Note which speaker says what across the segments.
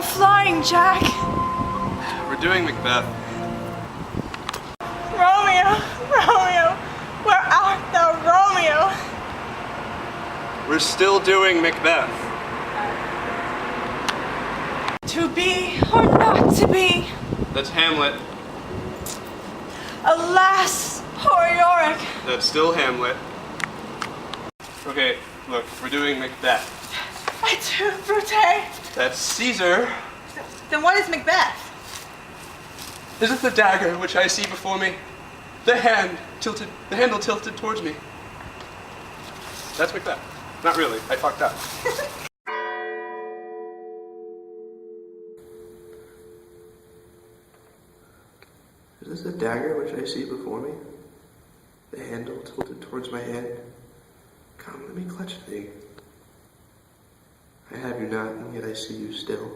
Speaker 1: I'm flying, Jack.
Speaker 2: We're doing Macbeth.
Speaker 1: Romeo, Romeo, where art thou, Romeo?
Speaker 2: We're still doing Macbeth.
Speaker 1: To be or not to be?
Speaker 2: That's Hamlet.
Speaker 1: Alas, poor Yorick.
Speaker 2: That's still Hamlet. Okay, look, we're doing Macbeth.
Speaker 1: Et tu, Brute?
Speaker 2: That's Caesar.
Speaker 1: Then what is Macbeth?
Speaker 2: Is it the dagger which I see before me? The handle tilted towards me. That's Macbeth. Not really, I fucked up. Is this the dagger which I see before me? The handle tilted towards my head? Come, let me clutch thee. I have you not, and yet I see you still.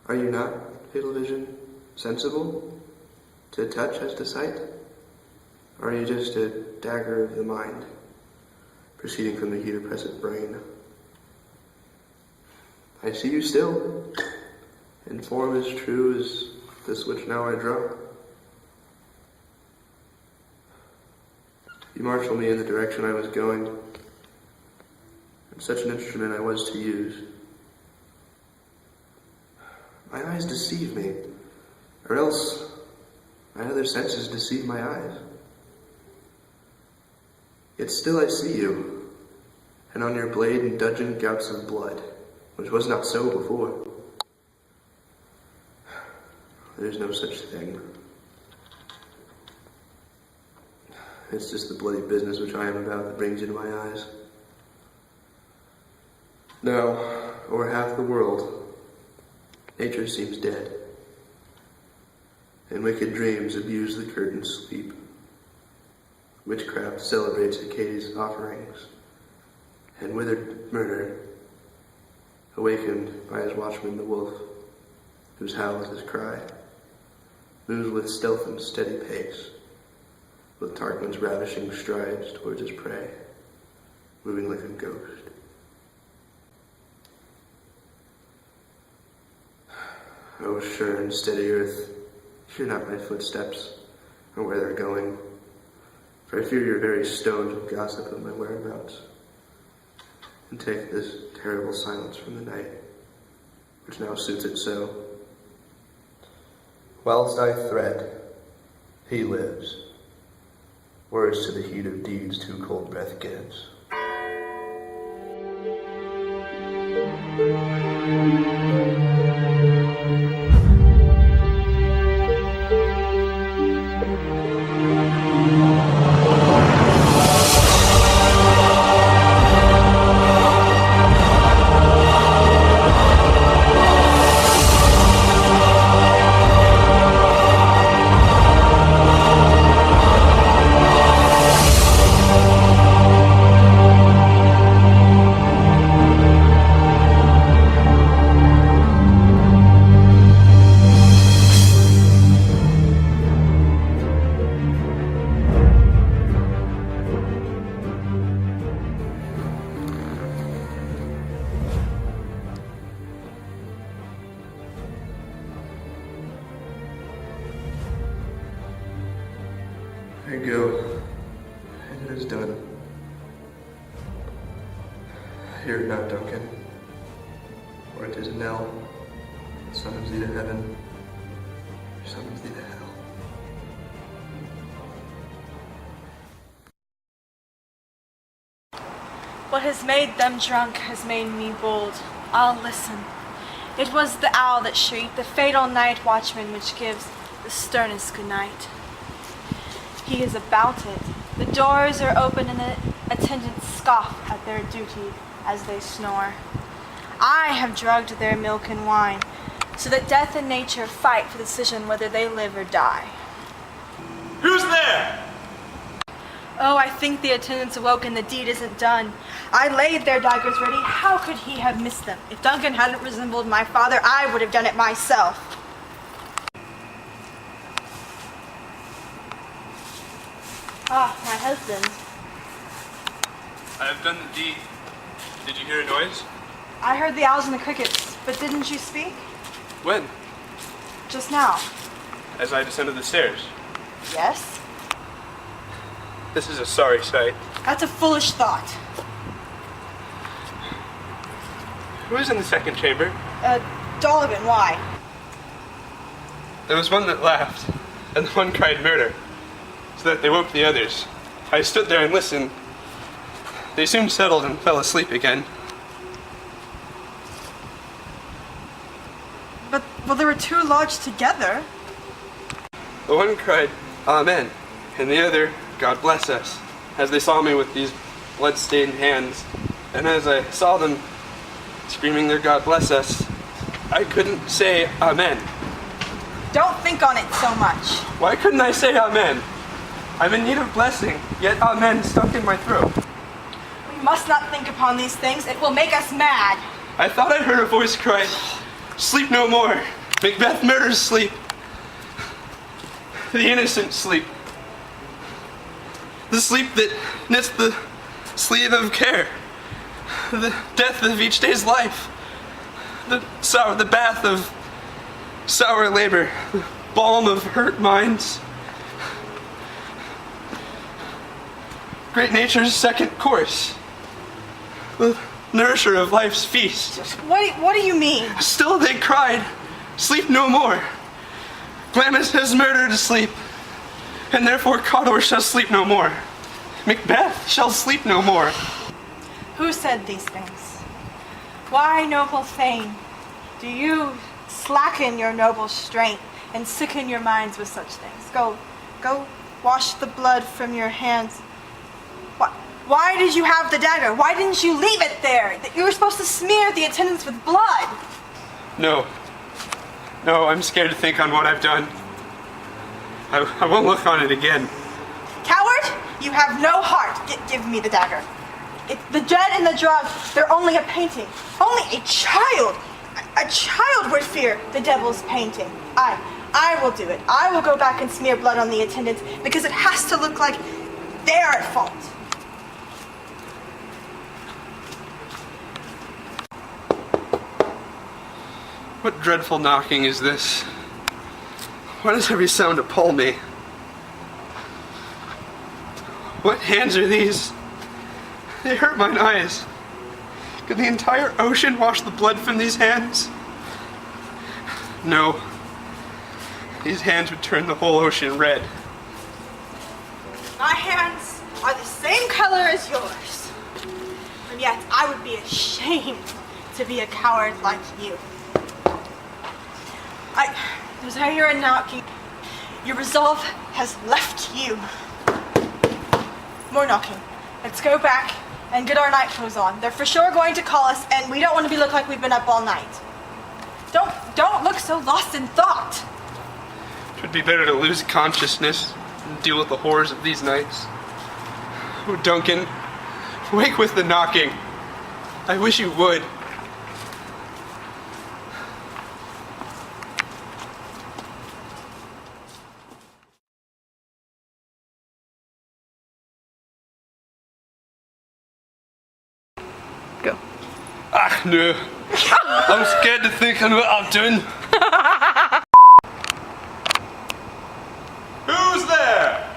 Speaker 2: Are you not, fatal vision, sensible? To touch as to sight? Or are you just a dagger of the mind, proceeding from the heat oppressive brain? I see you still, in form as true as this which now I draw. You marshal me in the direction I was going, and such an instrument I was to use. My eyes deceive me, or else my other senses deceive my eyes. Yet still I see you, and on your blade indulgent gouts of blood, which was not so before. There is no such thing. It's just the bloody business which I am about that brings you to my eyes. Now, over half the world, nature seems dead, and wicked dreams abuse the curtained sleep. Witchcraft celebrates Hecate's offerings, and withered murder, awakened by his watchman the wolf, whose howl is his cry, moves with stealth and steady pace, with Tarquin's ravishing strides towards his prey, moving like a ghost. Oh, sure and steady earth, fear not my footsteps, or where they're going, for I fear your very stones will gossip of my whereabouts, and take this terrible silence from the night, which now suits it so. Whilst I thread, he lives. Words to the heat of deeds too cold breath gives. I go, and it is done. Hear it not, Duncan, for it is a knell that summons thee to heaven, or summons thee to hell.
Speaker 1: What has made them drunk has made me bold. I'll listen. It was the owl that shrieked, the fatal night watchman which gives the sternest good night. He is about it. The doors are open and the attendants scoff at their duty as they snore. I have drugged their milk and wine, so that death and nature fight for the decision whether they live or die.
Speaker 2: Who's there?
Speaker 1: Oh, I think the attendants awoke and the deed isn't done. I laid their daggers ready. How could he have missed them? If Duncan hadn't resembled my father, I would have done it myself. Ah, my husband.
Speaker 2: I have done the deed.
Speaker 3: Did you hear a noise?
Speaker 1: I heard the owls and the crickets, but didn't you speak?
Speaker 3: When?
Speaker 1: Just now.
Speaker 3: As I descended the stairs.
Speaker 1: Yes?
Speaker 3: This is a sorry sight.
Speaker 1: That's a foolish thought.
Speaker 3: Who is in the second chamber?
Speaker 1: Donovan, why?
Speaker 3: There was one that laughed, and the one cried murder, so that they woke the others. I stood there and listened. They soon settled and fell asleep again.
Speaker 1: But, well, they were two lodged together.
Speaker 3: The one cried, Amen, and the other, God bless us, as they saw me with these blood-stained hands. And as I saw them screaming their God bless us, I couldn't say Amen.
Speaker 1: Don't think on it so much.
Speaker 3: Why couldn't I say Amen? I'm in need of blessing, yet Amen stuck in my throat.
Speaker 1: We must not think upon these things. It will make us mad.
Speaker 3: I thought I heard a voice cry, sleep no more. Macbeth murders sleep. The innocent sleep. The sleep that knits the sleeve of care. The death of each day's life. The bath of sour labor. The balm of hurt minds. Great nature's second course. The nourisher of life's feast.
Speaker 1: What do you mean?
Speaker 3: Still they cried, sleep no more. Glamis has murdered sleep, and therefore Cawdor shall sleep no more. Macbeth shall sleep no more.
Speaker 1: Who said these things? Why, noble Thane, do you slacken your noble strength and sicken your minds with such things? Go wash the blood from your hands. Why did you have the dagger? Why didn't you leave it there? You were supposed to smear the attendants with blood.
Speaker 3: No, I'm scared to think on what I've done. I won't look on it again.
Speaker 1: Coward, you have no heart. Give me the dagger. The dead and the drugged, they're only a painting. Only a child. A child would fear the devil's painting. I will do it. I will go back and smear blood on the attendants because it has to look like they're at fault.
Speaker 3: What dreadful knocking is this? Why does every sound appall me? What hands are these? They hurt mine eyes. Could the entire ocean wash the blood from these hands? No. These hands would turn the whole ocean red.
Speaker 1: My hands are the same color as yours. And yet I would be ashamed to be a coward like you. As I hear a knocking, your resolve has left you. More knocking. Let's go back and get our night clothes on. They're for sure going to call us, and we don't want to look like we've been up all night. Don't look so lost in thought.
Speaker 3: It would be better to lose consciousness and deal with the horrors of these nights. Oh, Duncan, wake with the knocking. I wish you would.
Speaker 1: Go.
Speaker 3: Ah, no. I'm scared to think on what I'm doing. Who's there?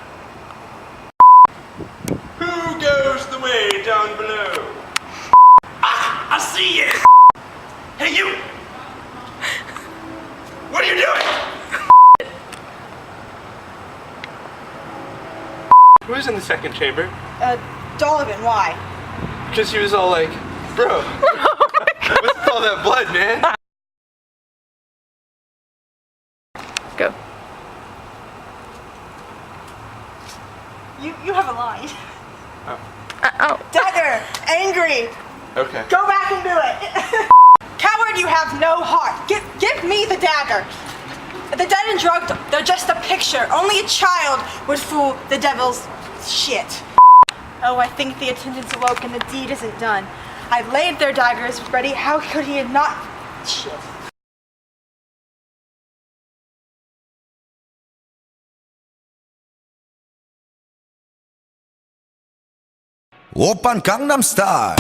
Speaker 3: Who goes the way down below? Ah, I see you. Hey, you. What are you doing? Who's in the second chamber?
Speaker 1: Donovan, why?
Speaker 3: Because he was all like, bro, what's all that blood, man?
Speaker 1: Go. You have a line.
Speaker 3: Oh.
Speaker 1: Dagger, angry.
Speaker 3: Okay.
Speaker 1: Go back and do it. Coward, you have no heart. Give me the dagger. The dead and drugged, they're just a picture. Only a child would fool the devil's shit. Oh, I think the attendants awoke and the deed isn't done. I've laid their daggers ready. How could he have not? Shit.
Speaker 4: 오빤 강남스타일